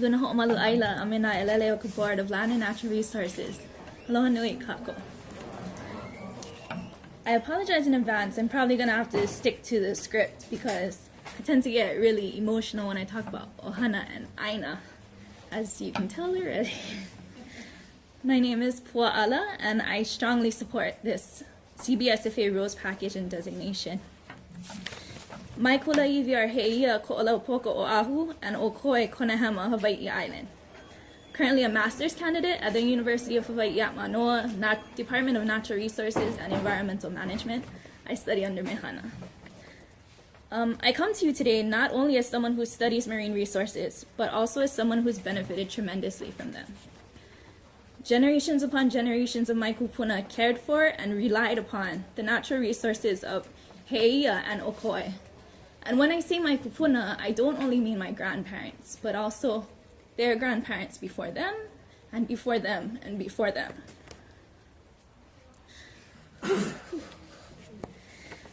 Lunaho Malu Aila, Amina Eleleo Board of Land and Natural Resources. Aloha Nui Kako. I apologize in advance. I'm probably going to have to stick to the script because I tend to get really emotional when I talk about Ohana and Aina, as you can tell already. My name is Pua'ala, and I strongly support this CBSFA rules package and designation. Mai kula iwi ar heia ko'olau poko Oahu and Okoe Konehema, Hawaii Island. Currently a master's candidate at the University of Hawaii at Manoa, Department of Natural Resources and Environmental Management. I study under Mehana. I come to you today not only as someone who studies marine resources, but also as someone who's benefited tremendously from them. Generations upon generations of my kupuna cared for and relied upon the natural resources of Heia and Okoe. And when I say my kupuna, I don't only mean my grandparents, but also their grandparents before them, and before them, and before them.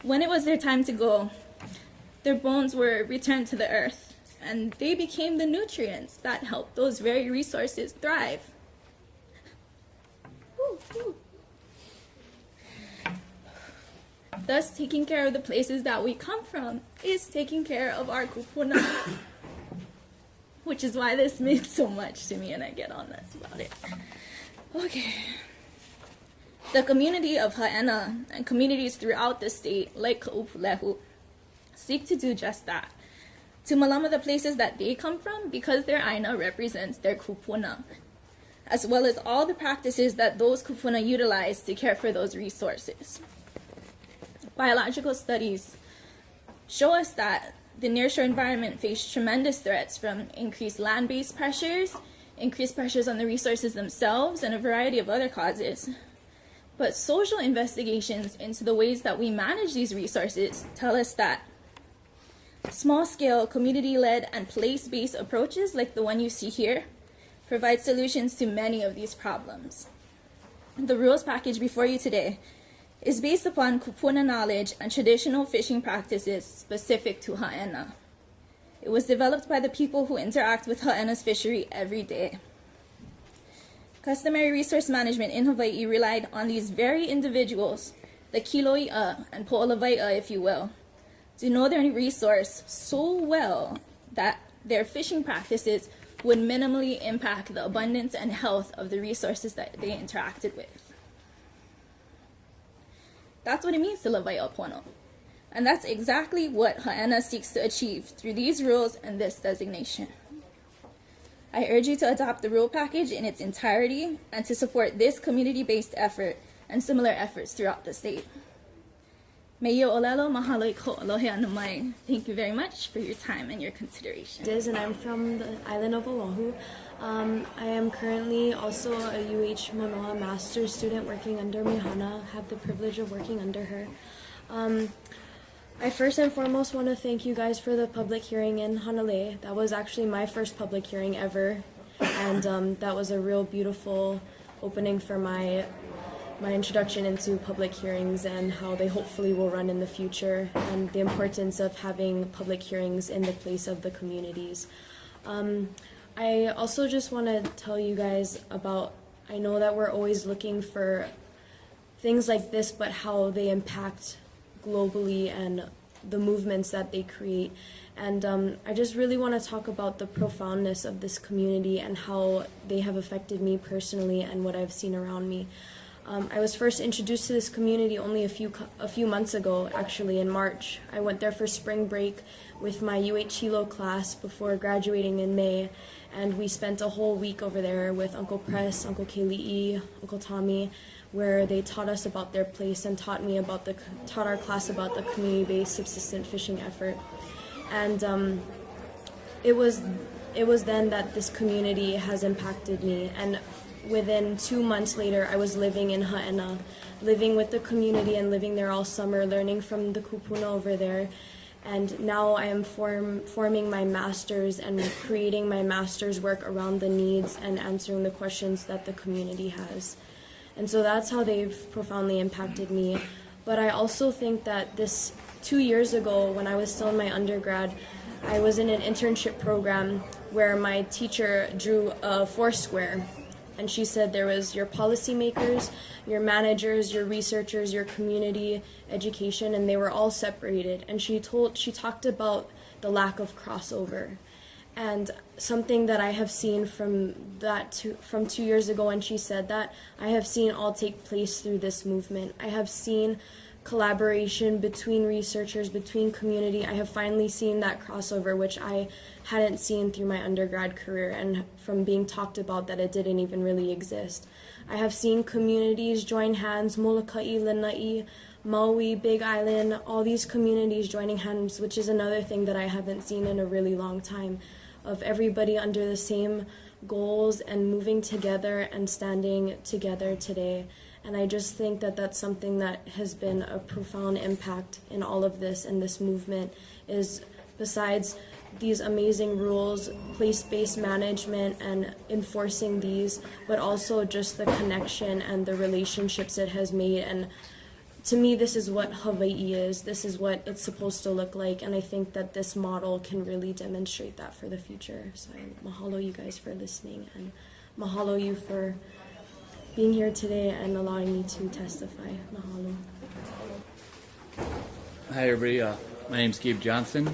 When it was their time to go, their bones were returned to the earth, and they became the nutrients that helped those very resources thrive. Thus, taking care of the places that we come from is taking care of our kupuna. Which is why this means so much to me, and I get on nuts about it. Okay. The community of HAENA and communities throughout the state, like Ka'upulehu, seek to do just that. To malama the places that they come from because their aina represents their kupuna, as well as all the practices that those kupuna utilize to care for those resources. Biological studies show us that the nearshore environment faced tremendous threats from increased land-based pressures, increased pressures on the resources themselves, and a variety of other causes. But social investigations into the ways that we manage these resources tell us that small-scale, community-led, and place-based approaches like the one you see here provide solutions to many of these problems. The rules package before you today is based upon kupuna knowledge and traditional fishing practices specific to HAENA. It was developed by the people who interact with HAENA's fishery every day. Customary resource management in Hawaii relied on these very individuals, the kiloi'a and po'olawai'a, if you will, to know their resource so well that their fishing practices would minimally impact the abundance and health of the resources that they interacted with. That's what it means to lawai opono. And that's exactly what HAENA seeks to achieve through these rules and this designation. I urge you to adopt the rule package in its entirety and to support this community-based effort and similar efforts throughout the state. Thank you very much for your time and your consideration. And I'm from the island of Oahu. I am currently also a UH Manoa master's student working under Mihana. Have the privilege of working under her. I first and foremost want to thank you guys for the public hearing in Hanalei. That was actually my first public hearing ever, and that was a real beautiful opening for my introduction into public hearings and how they hopefully will run in the future, and the importance of having public hearings in the place of the communities. I also just want to tell you guys about, I know that we're always looking for things like this, but how they impact globally and the movements that they create. And I just really want to talk about the profoundness of this community and how they have affected me personally and what I've seen around me. I was first introduced to this community only a few months ago, actually in March. I went there for spring break with my UH Hilo class before graduating in May, and we spent a whole week over there with Uncle Press, Uncle Keli'i, Uncle Tommy, where they taught us about their place and taught our class about the community-based subsistence fishing effort. And it was then that this community has impacted me, and within 2 months later, I was living in HAENA, living with the community and living there all summer, learning from the kupuna over there. And now I am forming my master's and creating my master's work around the needs and answering the questions that the community has. And so that's how they've profoundly impacted me. But I also think that 2 years ago, when I was still in my undergrad, I was in an internship program where my teacher drew a foursquare. And she said there was your policymakers, your managers, your researchers, your community, education, and they were all separated. And she talked about the lack of crossover. And something that I have seen from 2 years ago when she said that, I have seen all take place through this movement. I have seen collaboration between researchers, between community. I have finally seen that crossover, which I hadn't seen through my undergrad career, and from being talked about that it didn't even really exist. I have seen communities join hands, Molokai, Lanai, Maui, Big Island, all these communities joining hands, which is another thing that I haven't seen in a really long time, of everybody under the same goals and moving together and standing together today. And I just think that that's something that has been a profound impact in all of this, and this movement is, besides these amazing rules, place-based management and enforcing these, but also just the connection and the relationships it has made. And to me, this is what Hawaii is. This is what it's supposed to look like, and I think that this model can really demonstrate that for the future. So mahalo you guys for listening, and mahalo you for being here today and allowing me to testify. Mahalo. Hi everybody, my name's Gabe Johnson.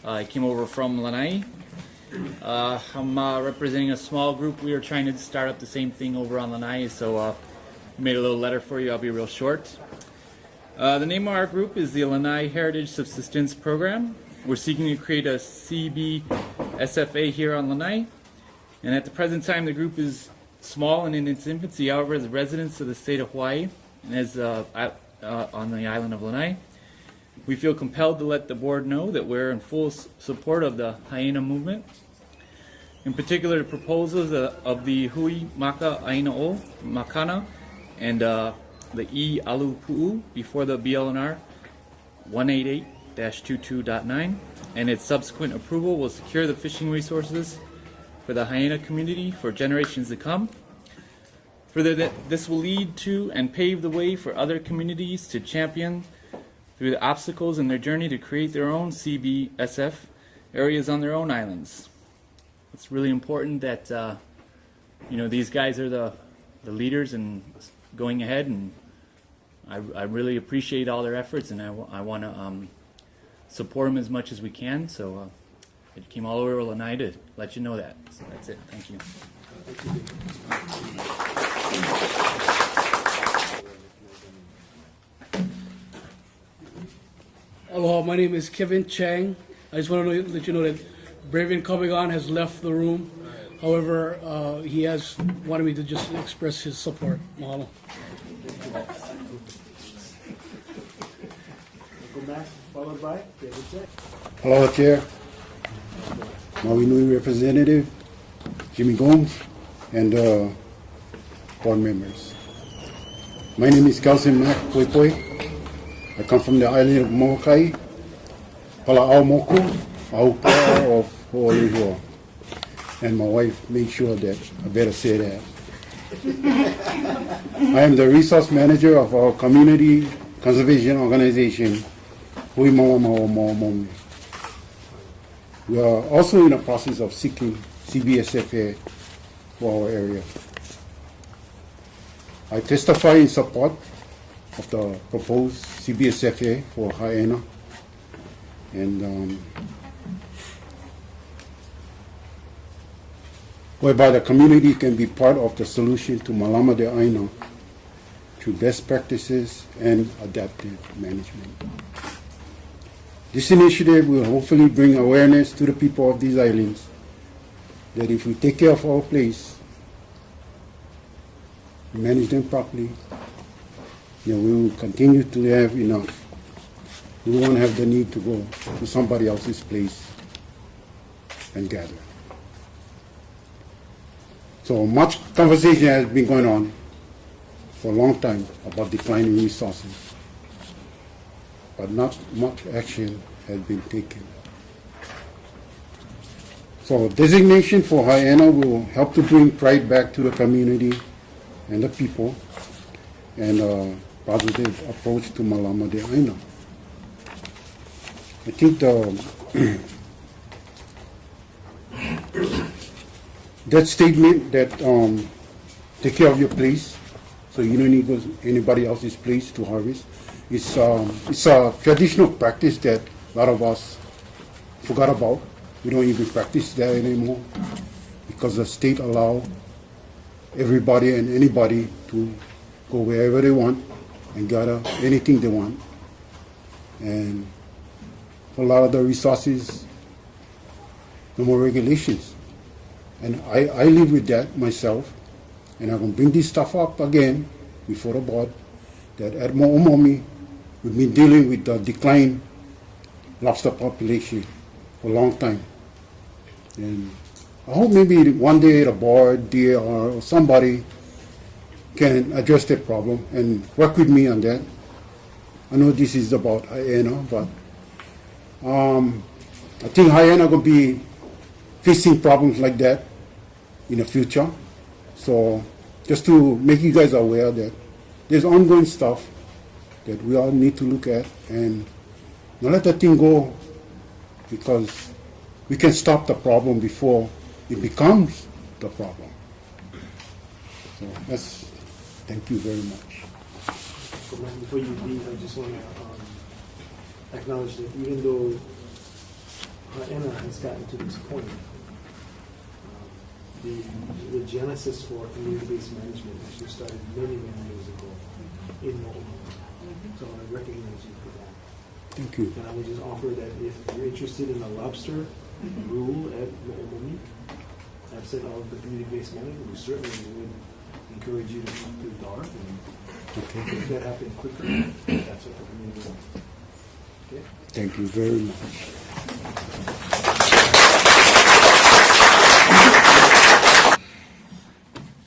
I came over from Lanai. I'm representing a small group. We are trying to start up the same thing over on Lanai, so we made a little letter for you. I'll be real short. The name of our group is the Lanai Heritage Subsistence Program. We're seeking to create a CBFSA here on Lanai, and at the present time the group is small and in its infancy. However, as residents of the state of Hawaii and as on the island of Lanai, we feel compelled to let the board know that we're in full support of the HAENA movement. In particular, the proposals of the Hui Maka Aina O Makana and the E Alu Pu'u before the BLNR 188-22.9, and its subsequent approval will secure the fishing resources for the HAENA community for generations to come. Further, this will lead to and pave the way for other communities to champion through the obstacles in their journey to create their own CBSF areas on their own islands. It's really important that these guys are the leaders and going ahead, and I really appreciate all their efforts, and I want to support them as much as we can. So I came all over Lanai to let you know that. So that's it. Thank you. Hello, my name is Kevin Chang. I just want to let you know that Braven Kabegan has left the room. However, he has wanted me to just express his support. Mahalo. Followed by hello, Chair, Maui Nui Representative Jimmy Gomes, and board members. My name is Kelson Mac Poipoi. I come from the island of Molokai, Pala'au Moku, Aupua of Ho'olihua. And my wife made sure that I better say that. I am the resource manager of our community conservation organization, Hui Malama o Mo'omomi. We are also in the process of seeking CBSFA for our area. I testify in support of the proposed CBSFA for HAENA, and whereby the community can be part of the solution to Malama de Aina through best practices and adaptive management. This initiative will hopefully bring awareness to the people of these islands that if we take care of our place, manage them properly, then we will continue to have enough. We won't have the need to go to somebody else's place and gather. So much conversation has been going on for a long time about declining resources, but not much action has been taken. So designation for HAENA will help to bring pride back to the community and the people, and a positive approach to Malama de Aina. I think that statement that take care of your place, so you don't need to go anybody else's place to harvest. It's a traditional practice that a lot of us forgot about. We don't even practice that anymore because the state allow everybody and anybody to go wherever they want and gather anything they want. And for a lot of the resources, no more regulations. And I live with that myself, and I'm going to bring this stuff up again before the board, that at Mo'omomi, we've been dealing with the decline lobster population for a long time. And I hope maybe one day the board, DAR, or somebody can address that problem and work with me on that. I know this is about HAENA, but I think HAENA going to be facing problems like that in the future. So just to make you guys aware that there's ongoing stuff that we all need to look at and not let that thing go, because we can stop the problem before it becomes the problem. So thank you very much. Before you leave, I just want to acknowledge that even though HAENA has gotten to this point, the genesis for community-based management actually started many, many years ago in Mo'omomi. So I want to recognize you for that. Thank you. And I would just offer that if you're interested in a lobster rule at Mo'omomi, absent of the community-based management, we certainly would encourage you to talk to DAR and make that happen quicker. That's what the community wants. Okay? Thank you very much.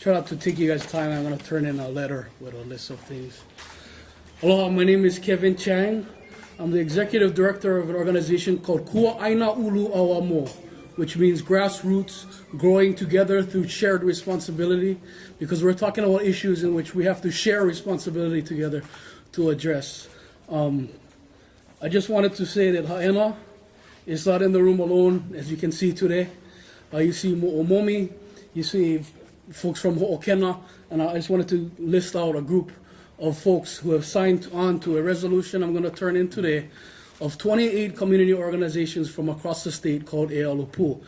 Try not to take you guys' time. I'm going to turn in a letter with a list of things. Aloha, my name is Kevin Chang. I'm the executive director of an organization called Kua'aina Ulu Awamo, which means grassroots growing together through shared responsibility, because we're talking about issues in which we have to share responsibility together to address. I just wanted to say that HAENA is not in the room alone, as you can see today. You see Mo'omomi, you see folks from Ho'okena, and I just wanted to list out a group of folks who have signed on to a resolution I'm going to turn in today of 28 community organizations from across the state called Ealupu.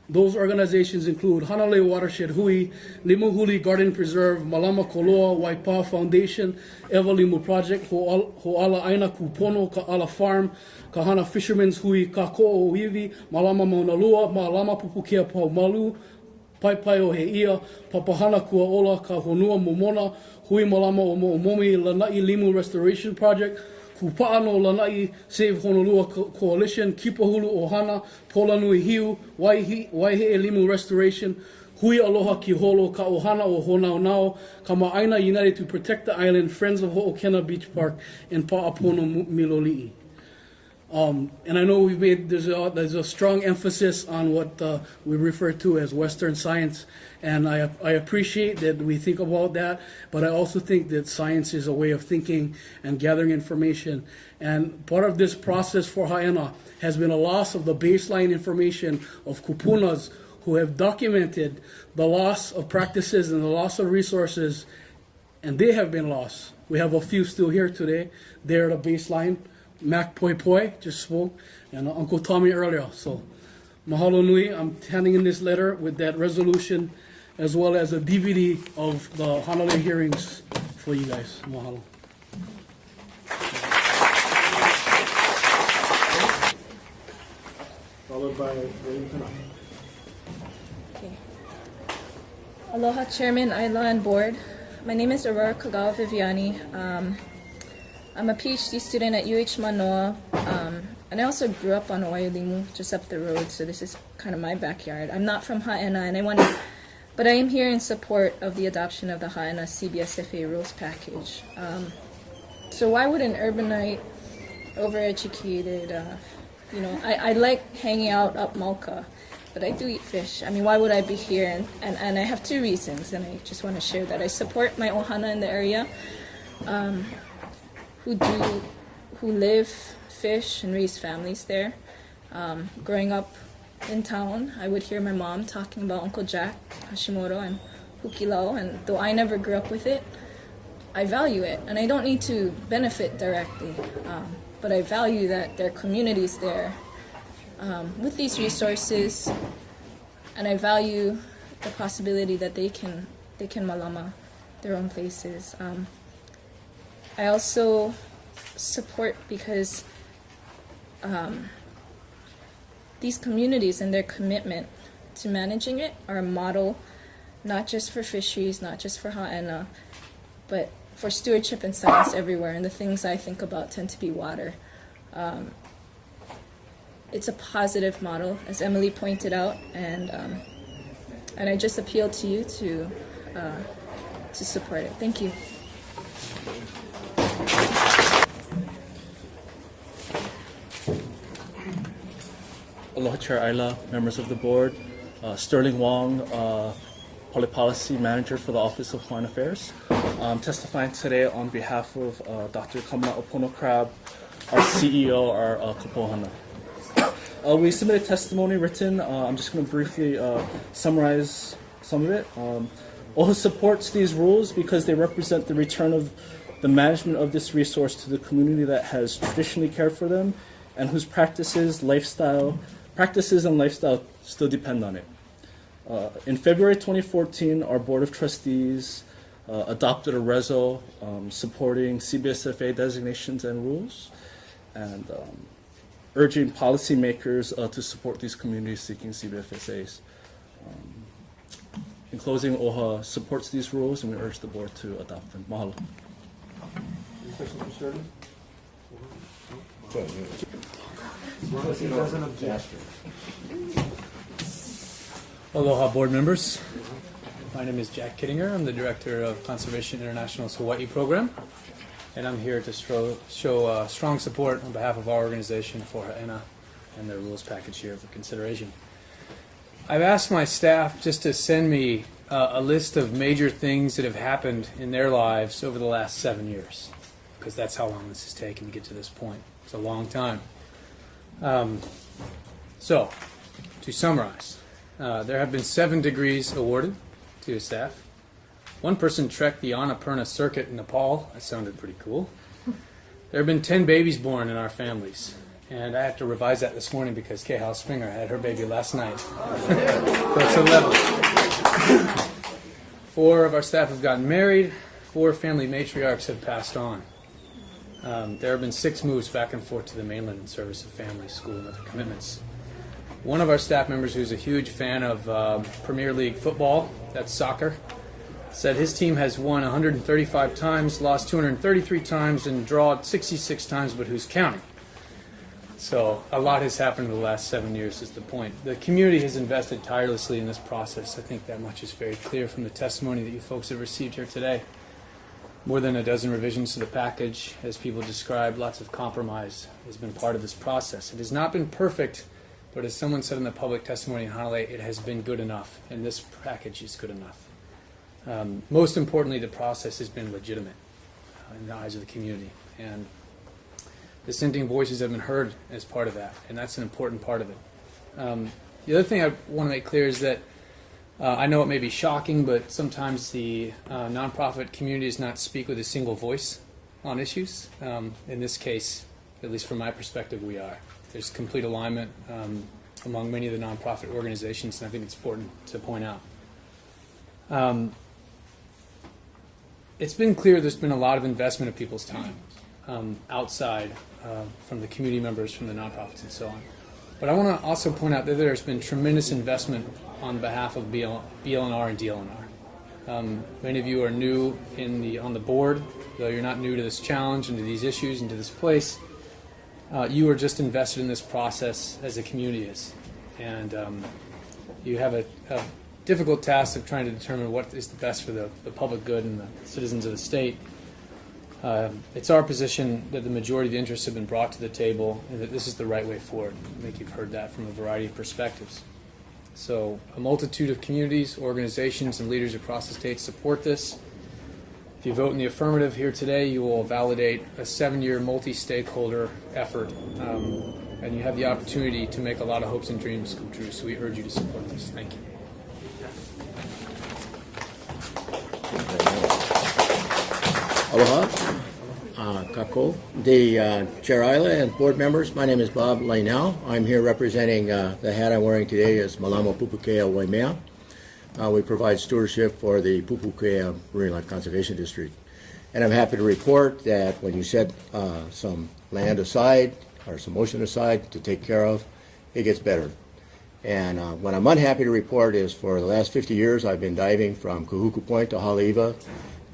Those organizations include Hanalei Watershed Hui, Limuhuli Garden Preserve, Malama Koloa, Waipa Foundation, Evalimu Project, Ho'ala Aina Kupono, Ka'ala Farm, Kahana Fishermen's Hui, Kako'o Hivi, Malama Maunalua, Malama Pupukea Paumalu, Pai Pai o Heia, Papahana Kuaola, Ka Honua Momona, Hui Malama o Mo'omomi, Lanai Limu Restoration Project, Kupa'ano Lanai Save Honolua Coalition, Kipahulu Ohana, Polanui Hiu, Waihe Limu Restoration, Hui Aloha Ki Holo, Ka Ohana o Honaunau, Kama'aina United to Protect the Island, Friends of Ho'okena Beach Park, and Pa'apono Miloli'i. And I know there's a strong emphasis on what we refer to as Western science, and I appreciate that we think about that, but I also think that science is a way of thinking and gathering information. And part of this process for HAENA has been a loss of the baseline information of kupunas who have documented the loss of practices and the loss of resources, and they have been lost. We have a few still here today. They're the baseline. Mac Poi Poi just spoke, and Uncle Tommy earlier. So, mahalo nui. I'm handing in this letter with that resolution, as well as a DVD of the Hanalei hearings for you guys. Mahalo. Followed by William Tanaka. Okay. Aloha, Chairman, Aila, and Board. My name is Aurora Kagawa Viviani. I'm a PhD student at UH Manoa, and I also grew up on Waiulimu, just up the road, so this is kind of my backyard. I'm not from HAENA, and but I am here in support of the adoption of the HAENA CBFSA rules package. So why would an urbanite, overeducated, I like hanging out up Malka, but I do eat fish. I mean, why would I be here? And I have two reasons, and I just want to share that. I support my ohana in the area, who live, fish, and raise families there. Growing up in town, I would hear my mom talking about Uncle Jack Hashimoto and Hukilao, and though I never grew up with it, I value it, and I don't need to benefit directly, but I value that there are communities there with these resources, and I value the possibility that they can malama their own places. I also support because these communities and their commitment to managing it are a model not just for fisheries, not just for HAENA, but for stewardship and science everywhere. And the things I think about tend to be water. It's a positive model, as Emily pointed out, and I just appeal to you to support it. Thank you. Aloha Chair Ayla, members of the board, Sterling Wong, Public Policy Manager for the Office of Foreign Affairs. I'm testifying today on behalf of Dr. Kamana Opono Crab, our CEO, our Kapohana. We submitted testimony written. I'm just going to briefly summarize some of it. OHA supports these rules because they represent the return of the management of this resource to the community that has traditionally cared for them and whose practices and lifestyle still depend on it. In February 2014, our Board of Trustees adopted a reso supporting CBFSA designations and rules and urging policymakers to support these communities seeking CBFSAs. In closing, OHA supports these rules and we urge the board to adopt them. Mahalo. Any questions for Sterling? He doesn't object. Aloha board members. My name is Jack Kittinger. I'm the Director of Conservation International's Hawaii program, and I'm here to show strong support on behalf of our organization for HAENA and their rules package here for consideration. I've asked my staff just to send me a list of major things that have happened in their lives over the last 7 years, because that's how long this has taken to get to this point. It's a long time. So, to summarize, there have been 7 degrees awarded to staff. One person trekked the Annapurna circuit in Nepal. That sounded pretty cool. There have been 10 babies born in our families. And I have to revise that this morning because Kehal Springer had her baby last night. So it's 11. 4 of our staff have gotten married. 4 family matriarchs have passed on. There have been 6 moves back and forth to the mainland in service of family, school, and other commitments. One of our staff members, who's a huge fan of Premier League football, that's soccer, said his team has won 135 times, lost 233 times, and drawn 66 times, but who's counting? So a lot has happened in the last 7 years is the point. The community has invested tirelessly in this process. I think that much is very clear from the testimony that you folks have received here today. More than a dozen revisions to the package, as people described, lots of compromise has been part of this process. It has not been perfect, but as someone said in the public testimony in Hanalei, it has been good enough, and this package is good enough. Most importantly, the process has been legitimate in the eyes of the community, and dissenting voices have been heard as part of that, and that's an important part of it. The other thing I want to make clear is that I know it may be shocking, but sometimes the nonprofit community does not speak with a single voice on issues. In this case, at least from my perspective, we are. There's complete alignment among many of the nonprofit organizations, and I think it's important to point out. It's been clear there's been a lot of investment of people's time outside from the community members, from the nonprofits, and so on. But I want to also point out that there's been tremendous investment on behalf of BLNR and DLNR. Many of you are new on the board, though you're not new to this challenge and to these issues and to this place. You are just invested in this process as the community is. And you have a difficult task of trying to determine what is the best for the public good and the citizens of the state. It's our position that the majority of the interests have been brought to the table and that this is the right way forward. I think you've heard that from a variety of perspectives. So a multitude of communities, organizations, and leaders across the state support this. If you vote in the affirmative here today, you will validate a 7-year multi-stakeholder effort and you have the opportunity to make a lot of hopes and dreams come true. So we urge you to support this. Thank you. Aloha, kako. The Chair Isla and board members, my name is Bob Lainau. I'm here representing the hat I'm wearing today is Malamo Pupukea Waimea. We provide stewardship for the Pupukea Marine Life Conservation District. And I'm happy to report that when you set some land aside or some ocean aside to take care of, it gets better. And what I'm unhappy to report is for the last 50 years I've been diving from Kahuku Point to Haleiwa,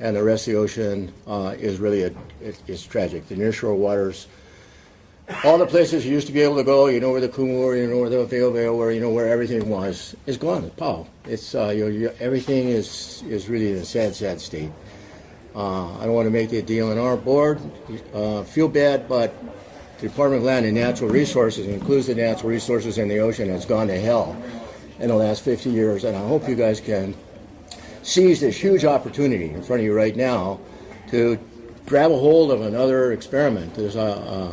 and the rest of the ocean is really, it's tragic. The nearshore waters, all the places you used to be able to go, you know where the Kumu, you know where the Vale, where you know where everything was, is gone. Pow! It's everything is really in a sad, sad state. I don't want to make the DLNR board feel bad, but the Department of Land and Natural Resources includes the natural resources in the ocean has gone to hell in the last 50 years, and I hope you guys can seize this huge opportunity in front of you right now to grab a hold of another experiment. There's a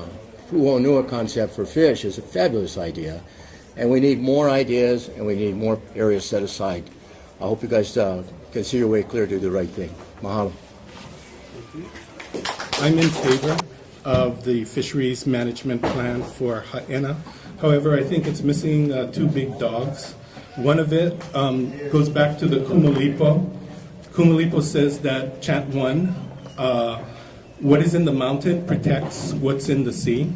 Fuonua concept for fish is a fabulous idea, and we need more ideas and we need more areas set aside. I hope you guys can see your way clear to do the right thing. Mahalo. I'm in favor of the fisheries management plan for HAENA. However, I think it's missing two big dogs. One of it goes back to the Kumulipo. Kumulipo says that chant 1, what is in the mountain protects what's in the sea.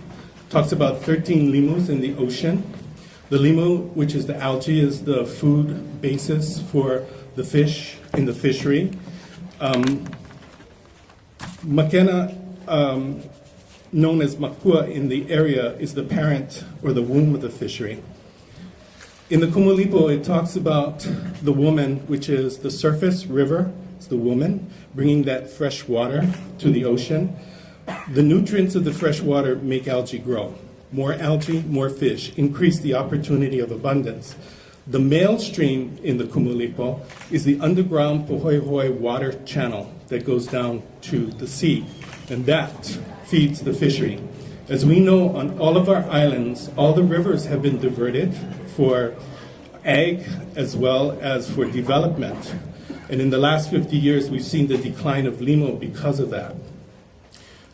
Talks about 13 limus in the ocean. The limu, which is the algae, is the food basis for the fish in the fishery. Makena, known as Makua in the area, is the parent or the womb of the fishery. In the Kumulipo, it talks about the woman, which is the surface river, it's the woman, bringing that fresh water to the ocean. The nutrients of the fresh water make algae grow. More algae, more fish, increase the opportunity of abundance. The male stream in the Kumulipo is the underground Pohoihoi water channel that goes down to the sea, and that feeds the fishery. As we know, on all of our islands, all the rivers have been diverted for ag as well as for development. And in the last 50 years, we've seen the decline of limo because of that.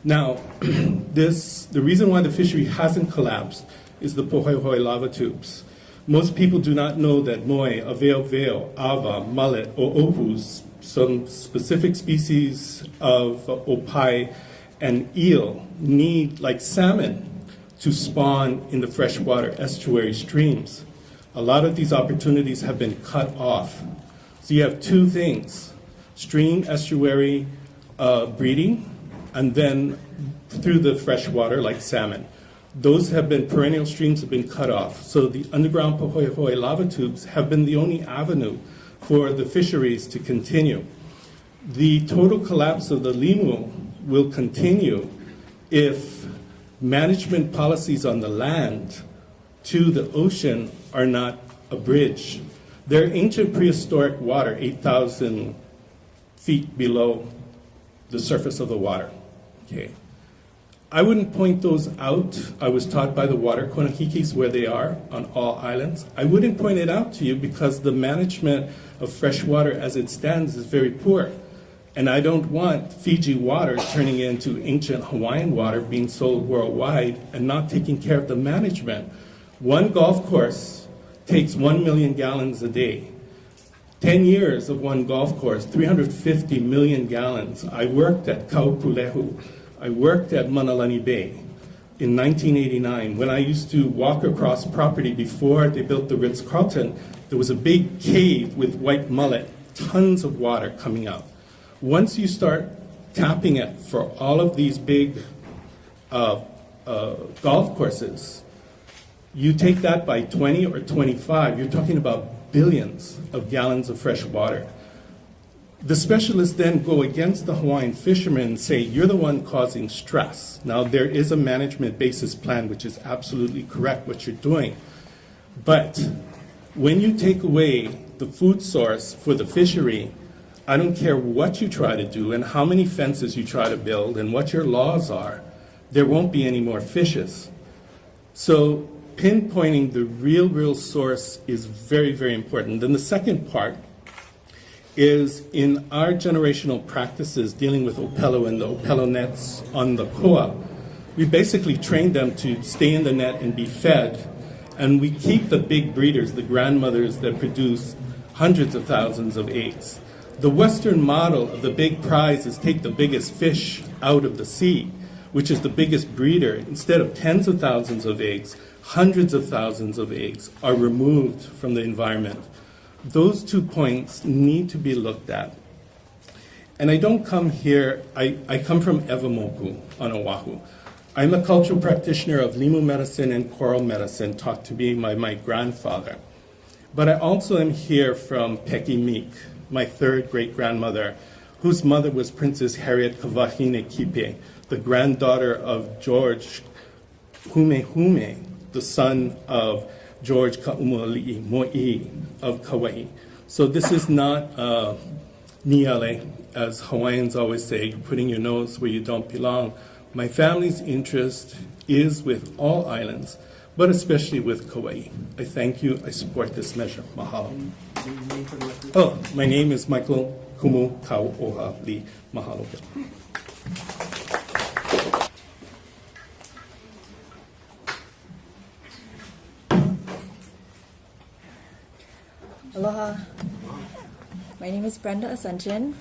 Now, the reason why the fishery hasn't collapsed is the Pohoihoi lava tubes. Most people do not know that moi, aveo, ava, mullet, or opus, some specific species of opai and eel need, like salmon, to spawn in the freshwater estuary streams. A lot of these opportunities have been cut off. So you have two things, stream estuary breeding, and then through the freshwater, like salmon. Those have been, perennial streams have been cut off. So the underground Pohoihoi lava tubes have been the only avenue for the fisheries to continue. The total collapse of the limu will continue if management policies on the land to the ocean are not abridged. They're ancient prehistoric water, 8,000 feet below the surface of the water. Okay. I wouldn't point those out. I was taught by the water konahikis where they are on all islands. I wouldn't point it out to you because the management of fresh water as it stands is very poor. And I don't want Fiji water turning into ancient Hawaiian water being sold worldwide and not taking care of the management. One golf course takes 1 million gallons a day. 10 years of one golf course, 350 million gallons. I worked at Kaupulehu. I worked at Manalani Bay in 1989. When I used to walk across property before they built the Ritz-Carlton, there was a big cave with white mullet, tons of water coming out. Once you start tapping it for all of these big golf courses, you take that by 20 or 25, you're talking about billions of gallons of fresh water. The specialists then go against the Hawaiian fishermen and say, you're the one causing stress. Now, there is a management basis plan, which is absolutely correct what you're doing. But when you take away the food source for the fishery, I don't care what you try to do and how many fences you try to build and what your laws are, there won't be any more fishes. So pinpointing the real source is very, very important. Then the second part is in our generational practices dealing with Opelo and the Opelo nets on the koa, we basically train them to stay in the net and be fed, and we keep the big breeders, the grandmothers that produce hundreds of thousands of eggs. The Western model of the big prize is take the biggest fish out of the sea, which is the biggest breeder. Instead of tens of thousands of eggs, hundreds of thousands of eggs are removed from the environment. Those 2 points need to be looked at. And I don't come here, I come from Ewamoku on Oahu. I'm a cultural practitioner of limu medicine and coral medicine taught to me by my grandfather. But I also am here from Pekimik, my third great-grandmother, whose mother was Princess Harriet Kawahine Kipe, the granddaughter of George Humehume, the son of George Ka'umuali'i Mo'i of Kauai. So this is not niale, as Hawaiians always say, putting your nose where you don't belong. My family's interest is with all islands, but especially with Kauai. I thank you. I support this measure. Mahalo. Oh, my name is Michael Kumu Kauoha Lee. Mahalo. Aloha. My name is Brenda Ascension.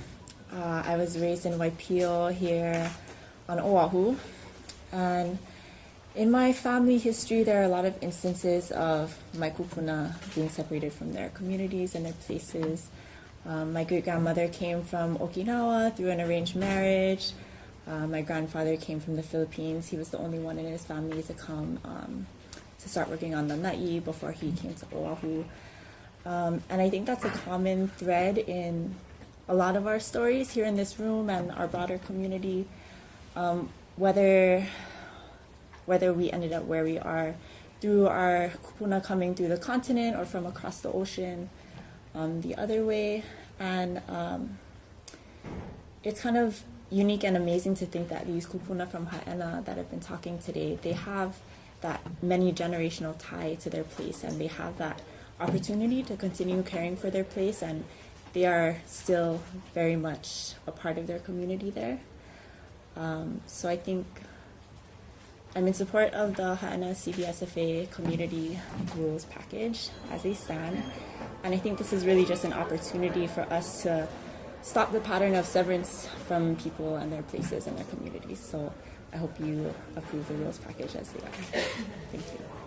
I was raised in Waipio here on Oahu. And in my family history, there are a lot of instances of my kupuna being separated from their communities and their places. My great-grandmother came from Okinawa through an arranged marriage. My grandfather came from the Philippines. He was the only one in his family to come to start working on the na'i before he came to Oahu. And I think that's a common thread in a lot of our stories here in this room and our broader community. Whether we ended up where we are through our kupuna coming through the continent or from across the ocean the other way. And it's kind of unique and amazing to think that these kupuna from HAENA that have been talking today, they have that many generational tie to their place, and they have that opportunity to continue caring for their place, and they are still very much a part of their community there. So I think I'm in support of the HAENA CBFSA community rules package as they stand, and I think this is really just an opportunity for us to stop the pattern of severance from people and their places and their communities. So I hope you approve the rules package as they are. Thank you.